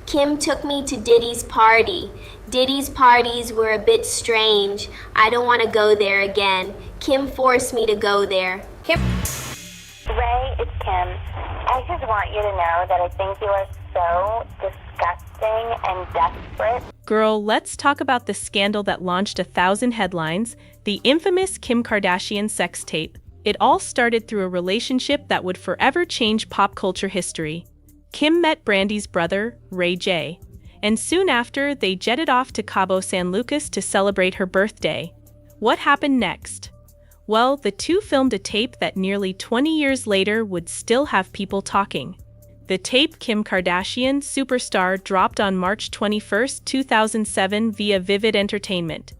Kim took me to Diddy's party. Diddy's parties were a bit strange. I don't want to go there again. Kim forced me to go there. Kim. Ray, it's Kim. I just want you to know that I think you are so disgusting and desperate. Girl, let's talk about the scandal that launched 1,000 headlines, the infamous Kim Kardashian sex tape. It all started through a relationship that would forever change pop culture history. Kim met Brandy's brother, Ray J, and soon after, they jetted off to Cabo San Lucas to celebrate her birthday. What happened next? Well, the two filmed a tape that nearly 20 years later would still have people talking. The tape Kim Kardashian superstar dropped on March 21, 2007 via Vivid Entertainment.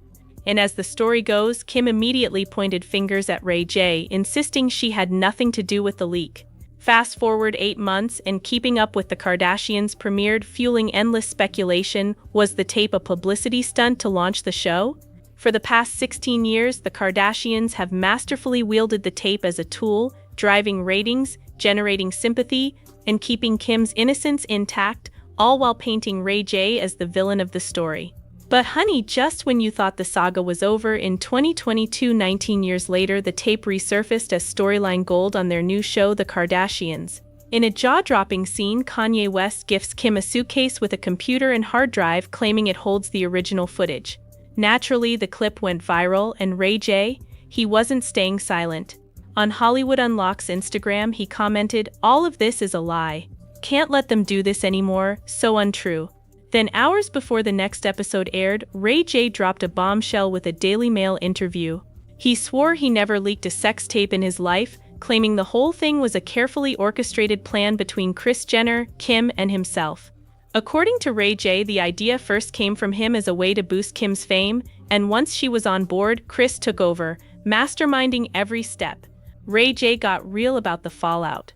And as the story goes, Kim immediately pointed fingers at Ray J, insisting she had nothing to do with the leak. Fast forward 8 months, and Keeping Up with the Kardashians premiered, fueling endless speculation. Was the tape a publicity stunt to launch the show? For the past 16 years, the Kardashians have masterfully wielded the tape as a tool, driving ratings, generating sympathy, and keeping Kim's innocence intact, all while painting Ray J as the villain of the story. But honey, just when you thought the saga was over, in 2022, 19 years later, the tape resurfaced as storyline gold on their new show, The Kardashians. In a jaw-dropping scene, Kanye West gifts Kim a suitcase with a computer and hard drive, claiming it holds the original footage. Naturally, the clip went viral, and Ray J, he wasn't staying silent. On Hollywood Unlock's Instagram, he commented, "All of this is a lie. Can't let them do this anymore, so untrue." Then hours before the next episode aired, Ray J dropped a bombshell with a Daily Mail interview. He swore he never leaked a sex tape in his life, claiming the whole thing was a carefully orchestrated plan between Kris Jenner, Kim, and himself. According to Ray J, the idea first came from him as a way to boost Kim's fame, and once she was on board, Kris took over, masterminding every step. Ray J got real about the fallout.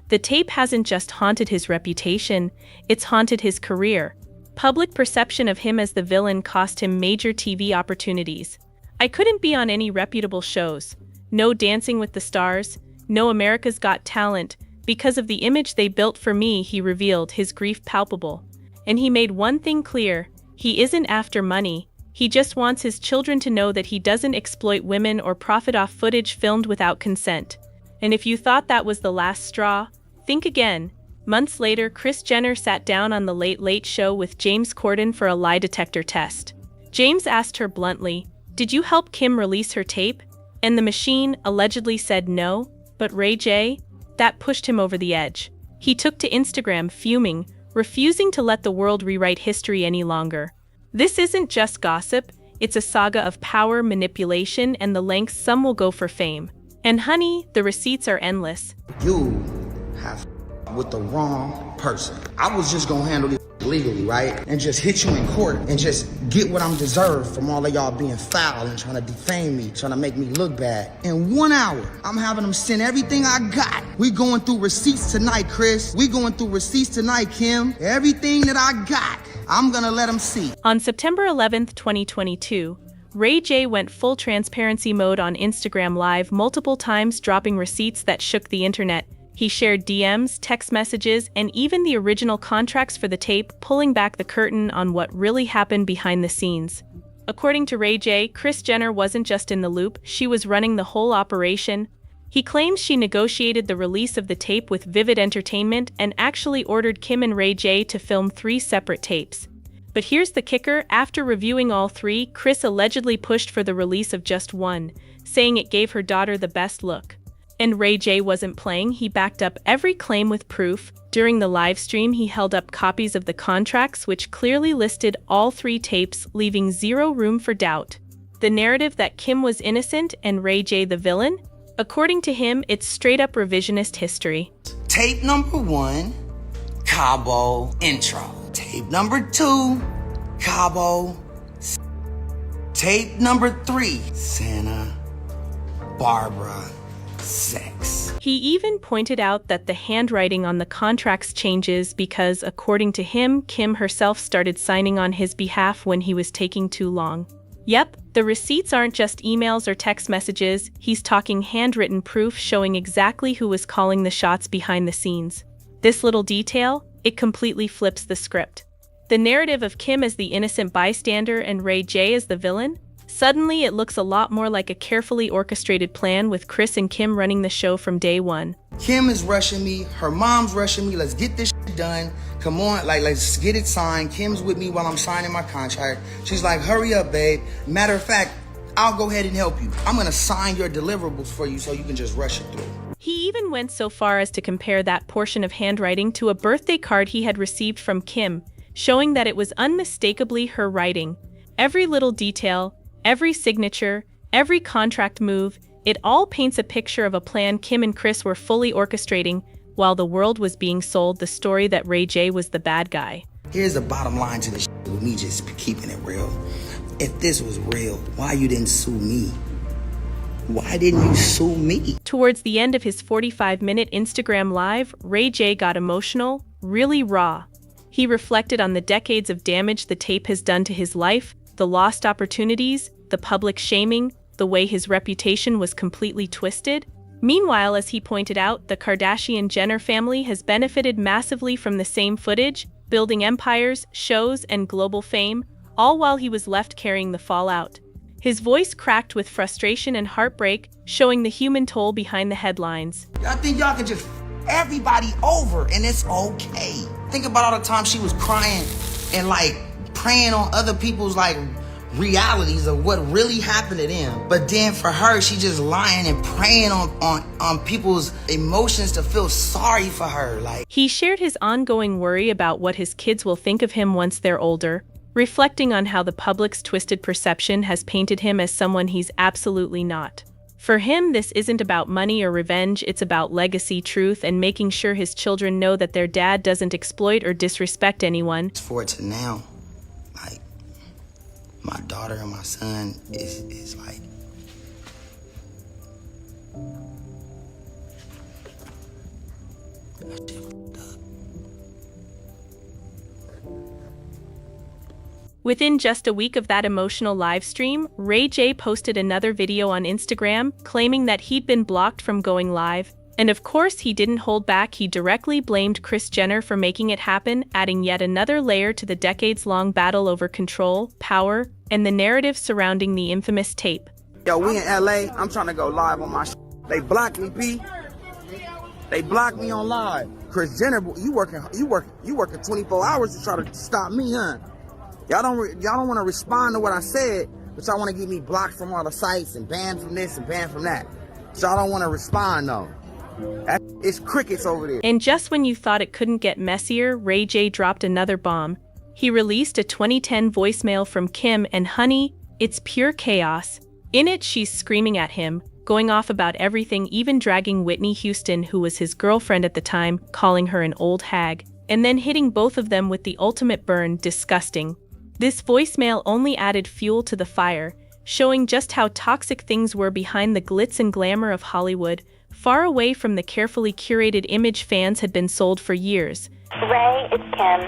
The tape hasn't just haunted his reputation, it's haunted his career. Public perception of him as the villain cost him major TV opportunities. "I couldn't be on any reputable shows. No Dancing with the Stars, no America's Got Talent, because of the image they built for me," he revealed, his grief palpable. And he made one thing clear: he isn't after money. He just wants his children to know that he doesn't exploit women or profit off footage filmed without consent. And if you thought that was the last straw, think again. Months later, Kris Jenner sat down on The Late Late Show with James Corden for a lie detector test. James asked her bluntly, "Did you help Kim release her tape?" And the machine allegedly said no, but Ray J, that pushed him over the edge. He took to Instagram fuming, refusing to let the world rewrite history any longer. This isn't just gossip, it's a saga of power, manipulation, and the lengths some will go for fame. And honey, the receipts are endless. You have with the wrong person. I was just gonna handle it legally, right? And just hit you in court and just get what I'm deserved from all of y'all being foul and trying to defame me, trying to make me look bad. In 1 hour, I'm having them send everything I got. We going through receipts tonight, Kris. We going through receipts tonight, Kim. Everything that I got, I'm gonna let them see. On September 11th, 2022, Ray J went full transparency mode on Instagram Live multiple times, dropping receipts that shook the internet. He shared DMs, text messages, and even the original contracts for the tape, pulling back the curtain on what really happened behind the scenes. According to Ray J, Kris Jenner wasn't just in the loop, she was running the whole operation. He claims she negotiated the release of the tape with Vivid Entertainment and actually ordered Kim and Ray J to film 3 separate tapes. But here's the kicker: after reviewing all 3, Kris allegedly pushed for the release of just one, saying it gave her daughter the best look. And Ray J wasn't playing, he backed up every claim with proof. During the live stream, he held up copies of the contracts which clearly listed all 3 tapes, leaving zero room for doubt. The narrative that Kim was innocent and Ray J the villain? According to him, it's straight-up revisionist history. Tape number 1, Cabo intro. Tape number 2, Cabo. Tape number 3, Santa Barbara sex. He even pointed out that the handwriting on the contracts changes because, according to him, Kim herself started signing on his behalf when he was taking too long. Yep, the receipts aren't just emails or text messages, he's talking handwritten proof showing exactly who was calling the shots behind the scenes. This little detail, it completely flips the script. The narrative of Kim as the innocent bystander and Ray J as the villain? Suddenly, it looks a lot more like a carefully orchestrated plan with Kris and Kim running the show from day one. Kim is rushing me. Her mom's rushing me. Let's get this shit done. Come on, let's get it signed. Kim's with me while I'm signing my contract. She's like, hurry up, babe. Matter of fact, I'll go ahead and help you. I'm gonna sign your deliverables for you so you can just rush it through. He even went so far as to compare that portion of handwriting to a birthday card he had received from Kim, showing that it was unmistakably her writing. Every little detail, every signature, every contract move, it all paints a picture of a plan Kim and Kris were fully orchestrating while the world was being sold the story that Ray J was the bad guy. Here's the bottom line to this with me just keeping it real. If this was real, why you didn't sue me? Why didn't you sue me? Towards the end of his 45-minute Instagram Live, Ray J got emotional, really raw. He reflected on the decades of damage the tape has done to his life, the lost opportunities, the public shaming, the way his reputation was completely twisted. Meanwhile, as he pointed out, the Kardashian-Jenner family has benefited massively from the same footage, building empires, shows, and global fame, all while he was left carrying the fallout. His voice cracked with frustration and heartbreak, showing the human toll behind the headlines. I think y'all can just everybody over and it's okay. Think about all the time she was crying and preying on other people's realities of what really happened to them. But then for her, she just lying and preying on people's emotions to feel sorry for her. He shared his ongoing worry about what his kids will think of him once they're older, reflecting on how the public's twisted perception has painted him as someone he's absolutely not. For him, this isn't about money or revenge, it's about legacy, truth, and making sure his children know that their dad doesn't exploit or disrespect anyone. For it to now, my daughter and my son is like, that shit fucked up. Within just a week of that emotional live stream, Ray J posted another video on Instagram claiming that he'd been blocked from going live. And of course, he didn't hold back. He directly blamed Kris Jenner for making it happen, adding yet another layer to the decades-long battle over control, power, and the narrative surrounding the infamous tape. Yo, we in LA. I'm trying to go live on my They blocked me, P. They blocked me on live. Kris Jenner, you working 24 hours to try to stop me, huh? Y'all don't want to respond to what I said, but y'all want to get me blocked from all the sites and banned from this and banned from that. So y'all don't want to respond, though. It's crickets over there. And just when you thought it couldn't get messier, Ray J dropped another bomb. He released a 2010 voicemail from Kim, and honey, it's pure chaos. In it, she's screaming at him, going off about everything, even dragging Whitney Houston, who was his girlfriend at the time, calling her an old hag, and then hitting both of them with the ultimate burn. Disgusting. This voicemail only added fuel to the fire, showing just how toxic things were behind the glitz and glamour of Hollywood, far away from the carefully curated image fans had been sold for years. Ray, it's Kim.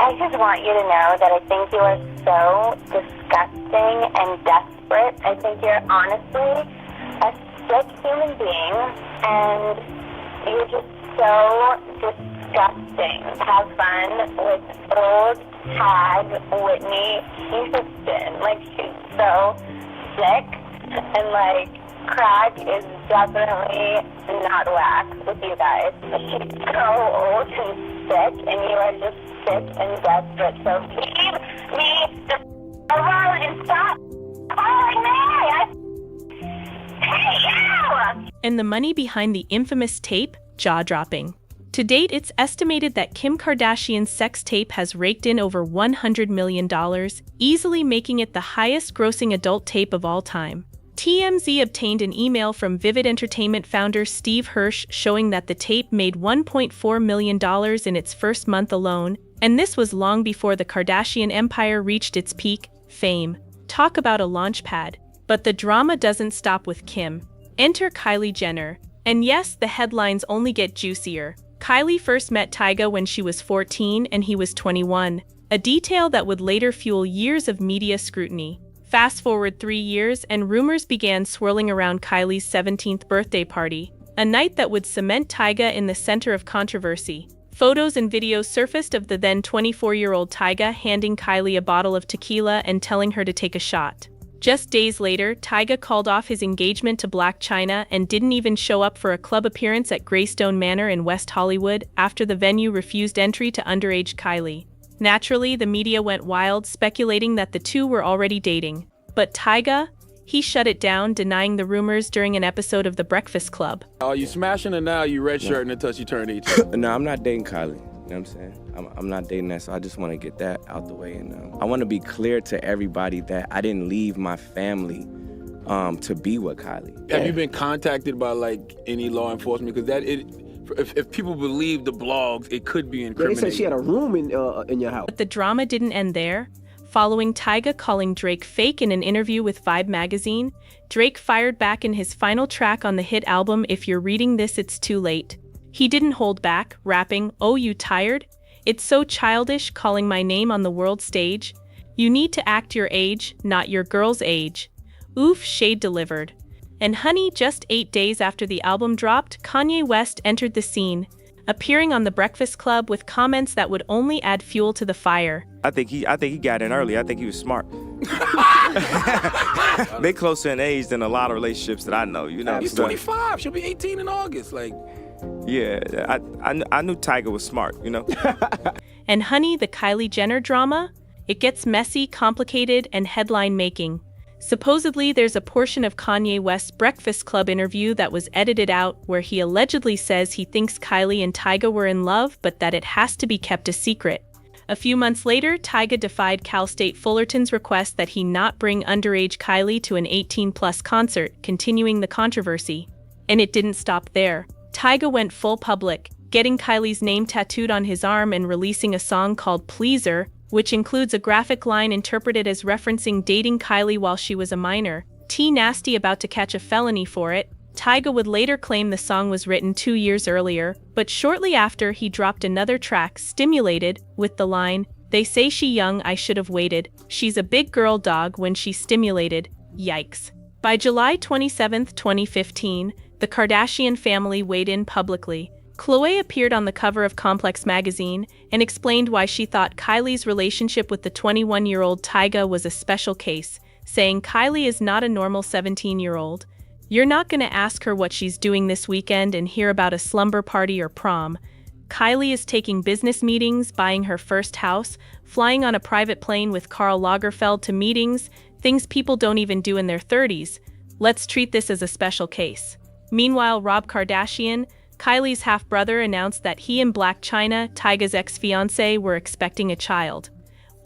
I just want you to know that I think you are so disgusting and desperate. I think you're honestly a sick human being, and you're just so disgusting. Have fun with old hag Whitney Houston. She's so sick, and crack is definitely not whack with you guys. She's so old and sick, and you are just sick and desperate. So leave me alone and stop calling me. Hey, you! And the money behind the infamous tape, jaw-dropping. To date, it's estimated that Kim Kardashian's sex tape has raked in over $100 million, easily making it the highest-grossing adult tape of all time. TMZ obtained an email from Vivid Entertainment founder Steve Hirsch showing that the tape made $1.4 million in its first month alone, and this was long before the Kardashian empire reached its peak fame. Talk about a launchpad. But the drama doesn't stop with Kim. Enter Kylie Jenner. And yes, the headlines only get juicier. Kylie first met Tyga when she was 14 and he was 21, a detail that would later fuel years of media scrutiny. Fast forward 3 years and rumors began swirling around Kylie's 17th birthday party, a night that would cement Tyga in the center of controversy. Photos and videos surfaced of the then 24-year-old Tyga handing Kylie a bottle of tequila and telling her to take a shot. Just days later, Tyga called off his engagement to Blac Chyna and didn't even show up for a club appearance at Greystone Manor in West Hollywood after the venue refused entry to underage Kylie. Naturally, the media went wild, speculating that the two were already dating. But Tyga, he shut it down, denying the rumors during an episode of The Breakfast Club. Are you smashing her now? You red shirting until you turn 18? No, I'm not dating Kylie. You know what I'm saying? I'm not dating that, so I just want to get that out the way. And I want to be clear to everybody that I didn't leave my family to be with Kylie. Have you been contacted by like any law enforcement? Because if people believe the blogs, it could be incriminating. They said she had a room in your house. But the drama didn't end there. Following Tyga calling Drake fake in an interview with Vibe magazine, Drake fired back in his final track on the hit album If You're Reading This, It's Too Late. He didn't hold back, rapping, "Oh, you tired? It's so childish calling my name on the world stage. You need to act your age, not your girl's age." Oof, shade delivered. And honey, just 8 days after the album dropped, Kanye West entered the scene, appearing on The Breakfast Club with comments that would only add fuel to the fire. I think he got in early. I think he was smart. They closer in age than a lot of relationships that I know. You know, he's 25. She'll be 18 in August. Like, yeah, I knew Tyga was smart. You know. And honey, the Kylie Jenner drama? It gets messy, complicated, and headline-making. Supposedly, there's a portion of Kanye West's Breakfast Club interview that was edited out where he allegedly says he thinks Kylie and Tyga were in love, but that it has to be kept a secret. A few months later, Tyga defied Cal State Fullerton's request that he not bring underage Kylie to an 18-plus concert, continuing the controversy. And it didn't stop there. Tyga went full public, getting Kylie's name tattooed on his arm and releasing a song called Pleaser, which includes a graphic line interpreted as referencing dating Kylie while she was a minor. T Nasty about to catch a felony for it. Tyga would later claim the song was written 2 years earlier, but shortly after he dropped another track, Stimulated, with the line, "They say she young, I should have waited. She's a big girl dog when she's stimulated. Yikes." By July 27, 2015, the Kardashian family weighed in publicly. Khloé appeared on the cover of Complex magazine and explained why she thought Kylie's relationship with the 21-year-old Tyga was a special case, saying Kylie is not a normal 17-year-old. You're not going to ask her what she's doing this weekend and hear about a slumber party or prom. Kylie is taking business meetings, buying her first house, flying on a private plane with Karl Lagerfeld to meetings, things people don't even do in their 30s. Let's treat this as a special case. Meanwhile, Rob Kardashian, Kylie's half-brother, announced that he and Blac Chyna, Tyga's ex-fiancé, were expecting a child.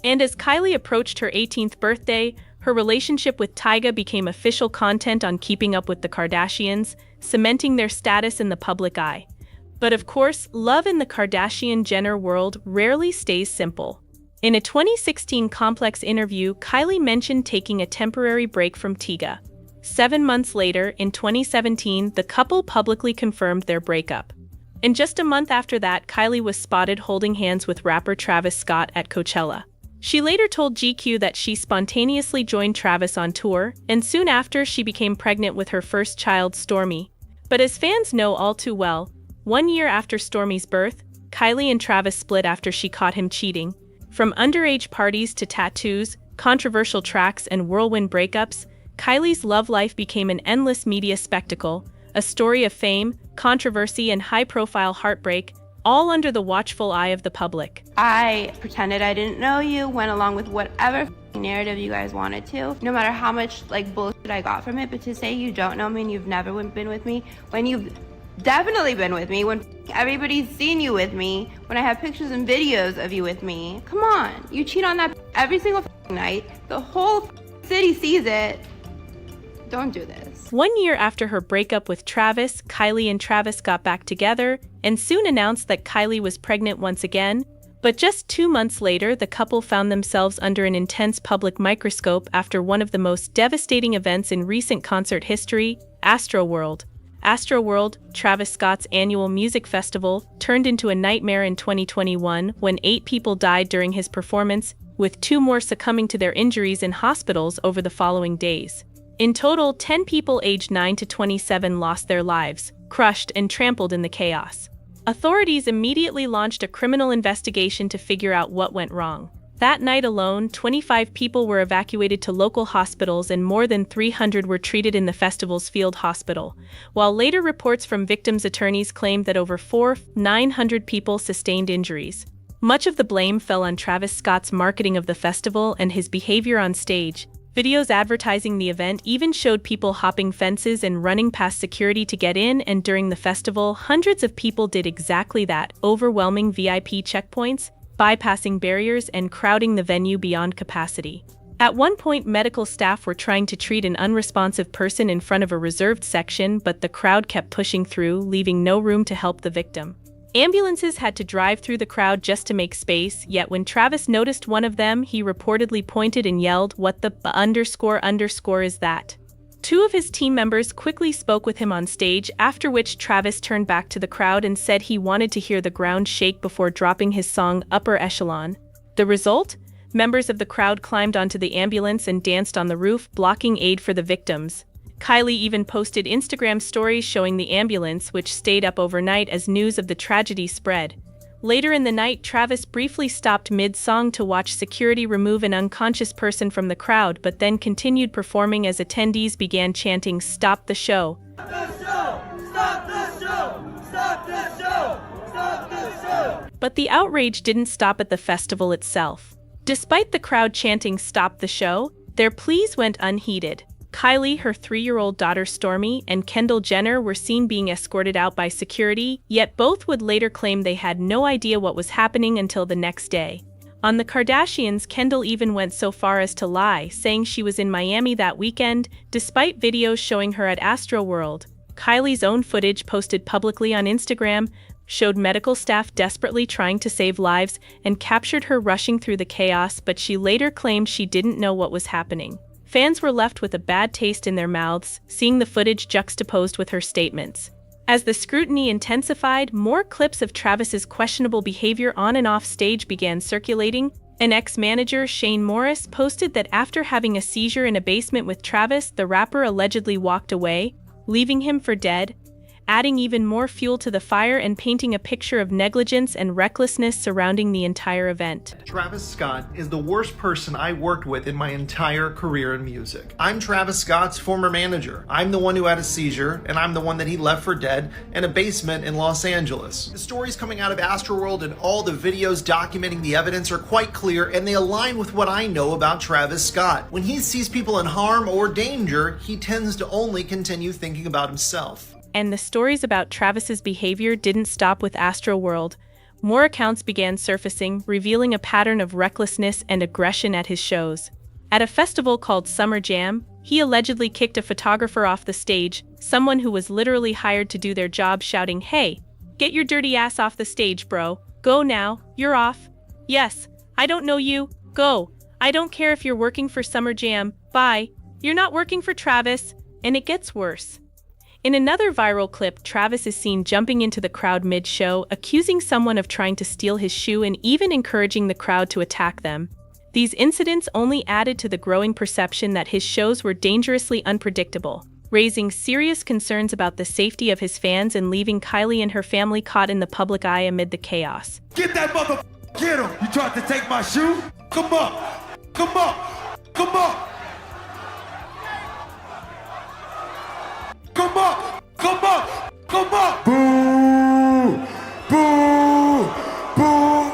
And as Kylie approached her 18th birthday, her relationship with Tyga became official content on Keeping Up with the Kardashians, cementing their status in the public eye. But of course, love in the Kardashian-Jenner world rarely stays simple. In a 2016 Complex interview, Kylie mentioned taking a temporary break from Tyga. 7 months later, in 2017, the couple publicly confirmed their breakup. And just a month after that, Kylie was spotted holding hands with rapper Travis Scott at Coachella. She later told GQ that she spontaneously joined Travis on tour, and soon after she became pregnant with her first child, Stormi. But as fans know all too well, 1 year after Stormi's birth, Kylie and Travis split after she caught him cheating. From underage parties to tattoos, controversial tracks, and whirlwind breakups, Kylie's love life became an endless media spectacle, a story of fame, controversy, and high-profile heartbreak, all under the watchful eye of the public. I pretended I didn't know you, went along with whatever narrative you guys wanted to, no matter how much bullshit I got from it. But to say you don't know me and you've never been with me, when you've definitely been with me, when everybody's seen you with me, when I have pictures and videos of you with me, come on, you cheat on that every single night, the whole city sees it. Don't do this. 1 year after her breakup with Travis, Kylie and Travis got back together and soon announced that Kylie was pregnant once again. But just 2 months later, the couple found themselves under an intense public microscope after one of the most devastating events in recent concert history, Astroworld. Astroworld, Travis Scott's annual music festival, turned into a nightmare in 2021 when 8 people died during his performance, with 2 more succumbing to their injuries in hospitals over the following days. In total, 10 people aged 9 to 27 lost their lives, crushed and trampled in the chaos. Authorities immediately launched a criminal investigation to figure out what went wrong. That night alone, 25 people were evacuated to local hospitals and more than 300 were treated in the festival's field hospital, while later reports from victims' attorneys claimed that over 900 people sustained injuries. Much of the blame fell on Travis Scott's marketing of the festival and his behavior on stage. Videos advertising the event even showed people hopping fences and running past security to get in, and during the festival, hundreds of people did exactly that, overwhelming VIP checkpoints, bypassing barriers, and crowding the venue beyond capacity. At one point, medical staff were trying to treat an unresponsive person in front of a reserved section, but the crowd kept pushing through, leaving no room to help the victim. Ambulances had to drive through the crowd just to make space, yet when Travis noticed one of them, he reportedly pointed and yelled, "What the ___ is that?" Two of his team members quickly spoke with him on stage, after which Travis turned back to the crowd and said he wanted to hear the ground shake before dropping his song Upper Echelon. The result? Members of the crowd climbed onto the ambulance and danced on the roof, blocking aid for the victims. Kylie even posted Instagram stories showing the ambulance, which stayed up overnight as news of the tragedy spread. Later in the night, Travis briefly stopped mid-song to watch security remove an unconscious person from the crowd, but then continued performing as attendees began chanting, "Stop the show! Stop the show! Stop the show! Stop the show! Stop the show!" But the outrage didn't stop at the festival itself. Despite the crowd chanting "Stop the show," their pleas went unheeded. Kylie, her 3-year-old daughter Stormy, and Kendall Jenner were seen being escorted out by security, yet both would later claim they had no idea what was happening until the next day. On the Kardashians, Kendall even went so far as to lie, saying she was in Miami that weekend, despite videos showing her at Astroworld. Kylie's own footage posted publicly on Instagram showed medical staff desperately trying to save lives and captured her rushing through the chaos, but she later claimed she didn't know what was happening. Fans were left with a bad taste in their mouths, seeing the footage juxtaposed with her statements. As the scrutiny intensified, more clips of Travis's questionable behavior on and off stage began circulating. An ex-manager, Shane Morris, posted that after having a seizure in a basement with Travis, the rapper allegedly walked away, leaving him for dead, adding even more fuel to the fire and painting a picture of negligence and recklessness surrounding the entire event. Travis Scott is the worst person I worked with in my entire career in music. I'm Travis Scott's former manager. I'm the one who had a seizure, and I'm the one that he left for dead in a basement in Los Angeles. The stories coming out of Astroworld and all the videos documenting the evidence are quite clear, and they align with what I know about Travis Scott. When he sees people in harm or danger, he tends to only continue thinking about himself. And the stories about Travis's behavior didn't stop with Astroworld. More accounts began surfacing, revealing a pattern of recklessness and aggression at his shows. At a festival called Summer Jam, he allegedly kicked a photographer off the stage, someone who was literally hired to do their job, shouting, "Hey, get your dirty ass off the stage, bro. Go now, you're off. Yes, I don't know you, go. I don't care if you're working for Summer Jam, bye. You're not working for Travis." And it gets worse. In another viral clip, Travis is seen jumping into the crowd mid-show, accusing someone of trying to steal his shoe and even encouraging the crowd to attack them. These incidents only added to the growing perception that his shows were dangerously unpredictable, raising serious concerns about the safety of his fans and leaving Kylie and her family caught in the public eye amid the chaos. Get that motherfucker! Get him! You tried to take my shoe? Come up! Come up! Come up! Come up! Come up! Come up! Boo! Boo! Boo!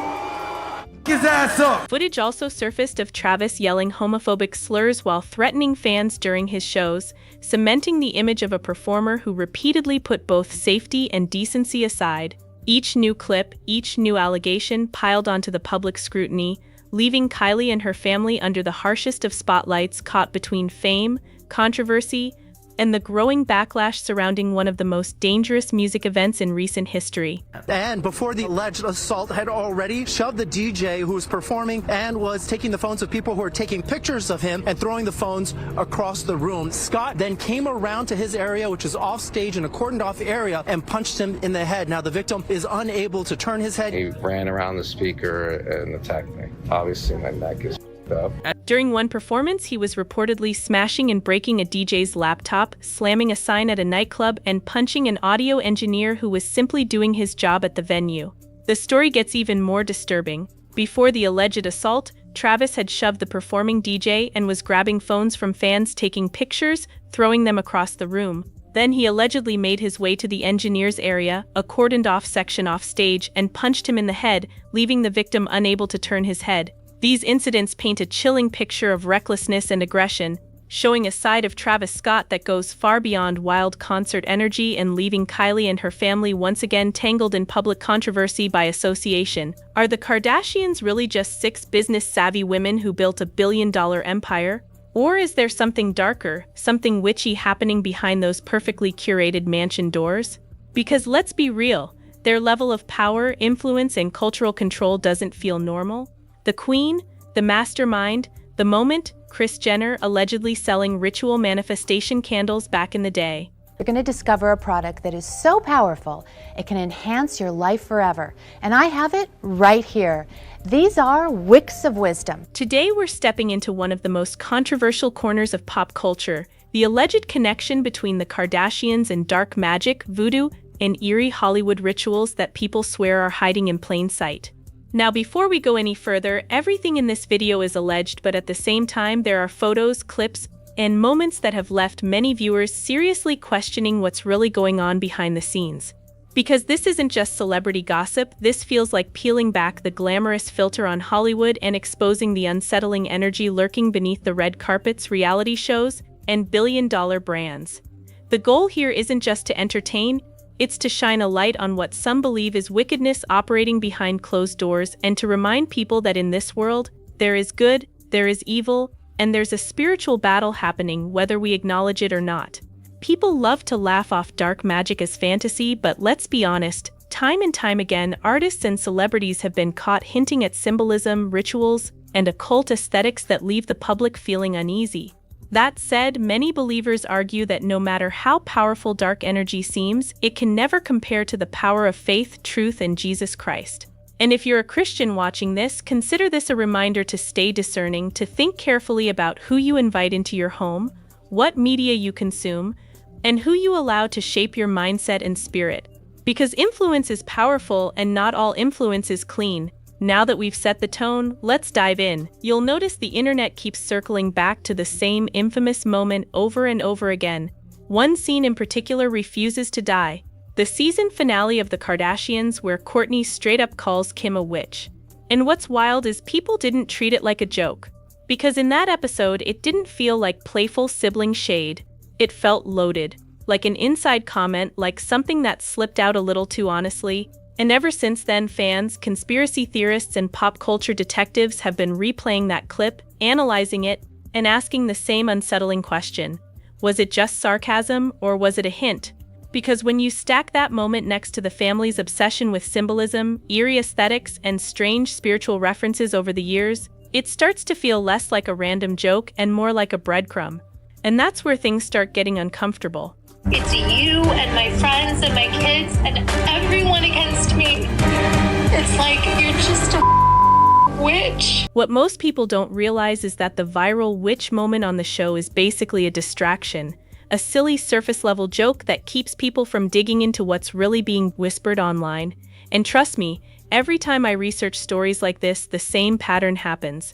Get his ass up! Footage also surfaced of Travis yelling homophobic slurs while threatening fans during his shows, cementing the image of a performer who repeatedly put both safety and decency aside. Each new clip, each new allegation piled onto the public scrutiny, leaving Kylie and her family under the harshest of spotlights, caught between fame, controversy, and the growing backlash surrounding one of the most dangerous music events in recent history. And before the alleged assault had already shoved the DJ who was performing and was taking the phones of people who were taking pictures of him and throwing the phones across the room. Scott then came around to his area, which is off stage, in a cordoned off area, and punched him in the head. Now the victim is unable to turn his head. He ran around the speaker and attacked me. Obviously my neck is up. During one performance, he was reportedly smashing and breaking a DJ's laptop, slamming a sign at a nightclub, and punching an audio engineer who was simply doing his job at the venue. The story gets even more disturbing. Before the alleged assault, Travis had shoved the performing DJ and was grabbing phones from fans, taking pictures, throwing them across the room. Then he allegedly made his way to the engineer's area, a cordoned-off section off stage, and punched him in the head, leaving the victim unable to turn his head. These incidents paint a chilling picture of recklessness and aggression, showing a side of Travis Scott that goes far beyond wild concert energy and leaving Kylie and her family once again tangled in public controversy by association. Are the Kardashians really just 6 business-savvy women who built a billion-dollar empire? Or is there something darker, something witchy happening behind those perfectly curated mansion doors? Because let's be real, their level of power, influence, and cultural control doesn't feel normal. The Queen, the mastermind, the moment, Kris Jenner allegedly selling ritual manifestation candles back in the day. You're going to discover a product that is so powerful, it can enhance your life forever. And I have it right here. These are wicks of wisdom. Today we're stepping into one of the most controversial corners of pop culture, the alleged connection between the Kardashians and dark magic, voodoo, and eerie Hollywood rituals that people swear are hiding in plain sight. Now, before we go any further, everything in this video is alleged, but at the same time, there are photos, clips, and moments that have left many viewers seriously questioning what's really going on behind the scenes. Because this isn't just celebrity gossip, this feels like peeling back the glamorous filter on Hollywood and exposing the unsettling energy lurking beneath the red carpets, reality shows, and billion-dollar brands. The goal here isn't just to entertain, it's to shine a light on what some believe is wickedness operating behind closed doors and to remind people that in this world, there is good, there is evil, and there's a spiritual battle happening whether we acknowledge it or not. People love to laugh off dark magic as fantasy, but let's be honest, time and time again, artists and celebrities have been caught hinting at symbolism, rituals, and occult aesthetics that leave the public feeling uneasy. That said, many believers argue that no matter how powerful dark energy seems, it can never compare to the power of faith, truth, and Jesus Christ. And if you're a Christian watching this, consider this a reminder to stay discerning, to think carefully about who you invite into your home, what media you consume, and who you allow to shape your mindset and spirit. Because influence is powerful and not all influence is clean. Now that we've set the tone, let's dive in. You'll notice the internet keeps circling back to the same infamous moment over and over again. One scene in particular refuses to die. The season finale of the Kardashians, where Kourtney straight up calls Kim a witch. And what's wild is people didn't treat it like a joke. Because in that episode, it didn't feel like playful sibling shade. It felt loaded. Like an inside comment, like something that slipped out a little too honestly. And ever since then, fans, conspiracy theorists, and pop culture detectives have been replaying that clip, analyzing it, and asking the same unsettling question. Was it just sarcasm, or was it a hint? Because when you stack that moment next to the family's obsession with symbolism, eerie aesthetics, and strange spiritual references over the years, it starts to feel less like a random joke and more like a breadcrumb. And that's where things start getting uncomfortable. It's you and my friends and my kids and everyone against me. It's like you're just a witch. What most people don't realize is that the viral witch moment on the show is basically a distraction, a silly surface-level joke that keeps people from digging into what's really being whispered online. And trust me, every time I research stories like this, the same pattern happens.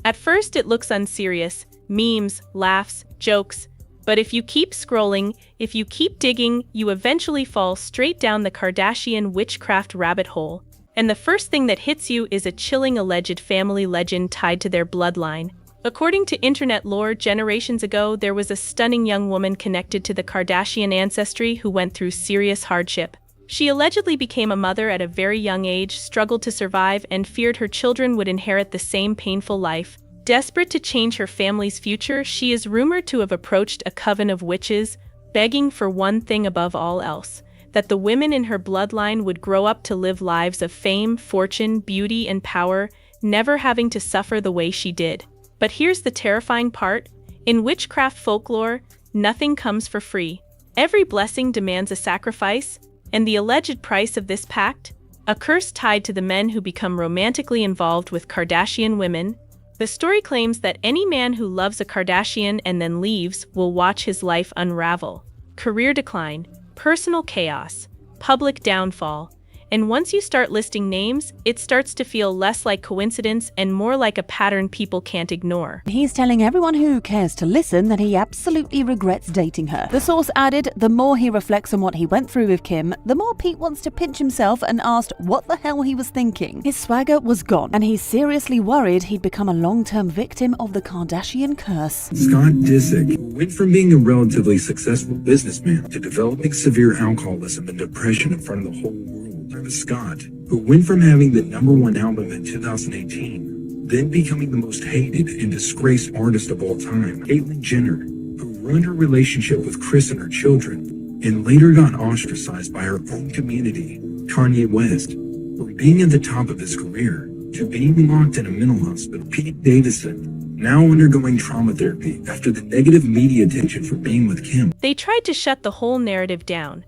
At first, it looks unserious, memes, laughs, jokes. But if you keep scrolling, if you keep digging, you eventually fall straight down the Kardashian witchcraft rabbit hole. And the first thing that hits you is a chilling alleged family legend tied to their bloodline. According to internet lore, generations ago, there was a stunning young woman connected to the Kardashian ancestry who went through serious hardship. She allegedly became a mother at a very young age, struggled to survive, and feared her children would inherit the same painful life. Desperate to change her family's future, she is rumored to have approached a coven of witches, begging for one thing above all else, that the women in her bloodline would grow up to live lives of fame, fortune, beauty, and power, never having to suffer the way she did. But here's the terrifying part. In witchcraft folklore, nothing comes for free. Every blessing demands a sacrifice, and the alleged price of this pact? A curse tied to the men who become romantically involved with Kardashian women, The story claims that any man who loves a Kardashian and then leaves will watch his life unravel. Career decline, personal chaos, public downfall. And once you start listing names, it starts to feel less like coincidence and more like a pattern people can't ignore. He's telling everyone who cares to listen that he absolutely regrets dating her. The source added, the more he reflects on what he went through with Kim, the more Pete wants to pinch himself and asked what the hell he was thinking. His swagger was gone, and he's seriously worried he'd become a long-term victim of the Kardashian curse. Scott Disick went from being a relatively successful businessman to developing severe alcoholism and depression in front of the whole world. Travis Scott, who went from having the #1 album in 2018, then becoming the most hated and disgraced artist of all time. Caitlyn Jenner, who ruined her relationship with Kris and her children, and later got ostracized by her own community. Kanye West, from being at the top of his career to being locked in a mental hospital. Pete Davidson, now undergoing trauma therapy after the negative media attention for being with Kim. They tried to shut the whole narrative down.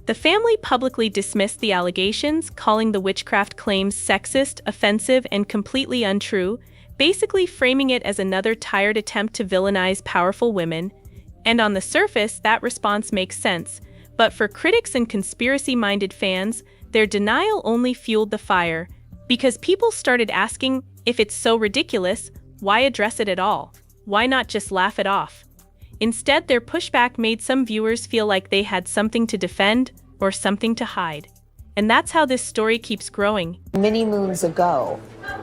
The family publicly dismissed the allegations, calling the witchcraft claims sexist, offensive, and completely untrue, basically framing it as another tired attempt to villainize powerful women. And on the surface, that response makes sense. But for critics and conspiracy-minded fans, their denial only fueled the fire, because people started asking, if it's so ridiculous, why address it at all? Why not just laugh it off? Instead, their pushback made some viewers feel like they had something to defend or something to hide. And that's how this story keeps growing. Many moons ago,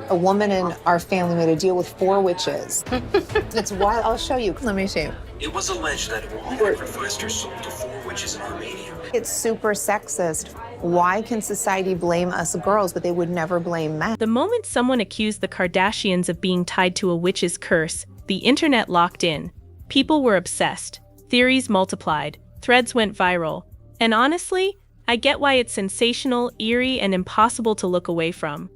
a woman in our family made a deal with 4 witches. It's wild. I'll show you. Let me see. It was alleged that a woman sacrificed her soul to 4 witches in Armenia. It's super sexist. Why can society blame us girls, but they would never blame men? The moment someone accused the Kardashians of being tied to a witch's curse, the internet locked in. People were obsessed. Theories multiplied. Threads went viral. And honestly, I get why it's sensational, eerie, and impossible to look away from.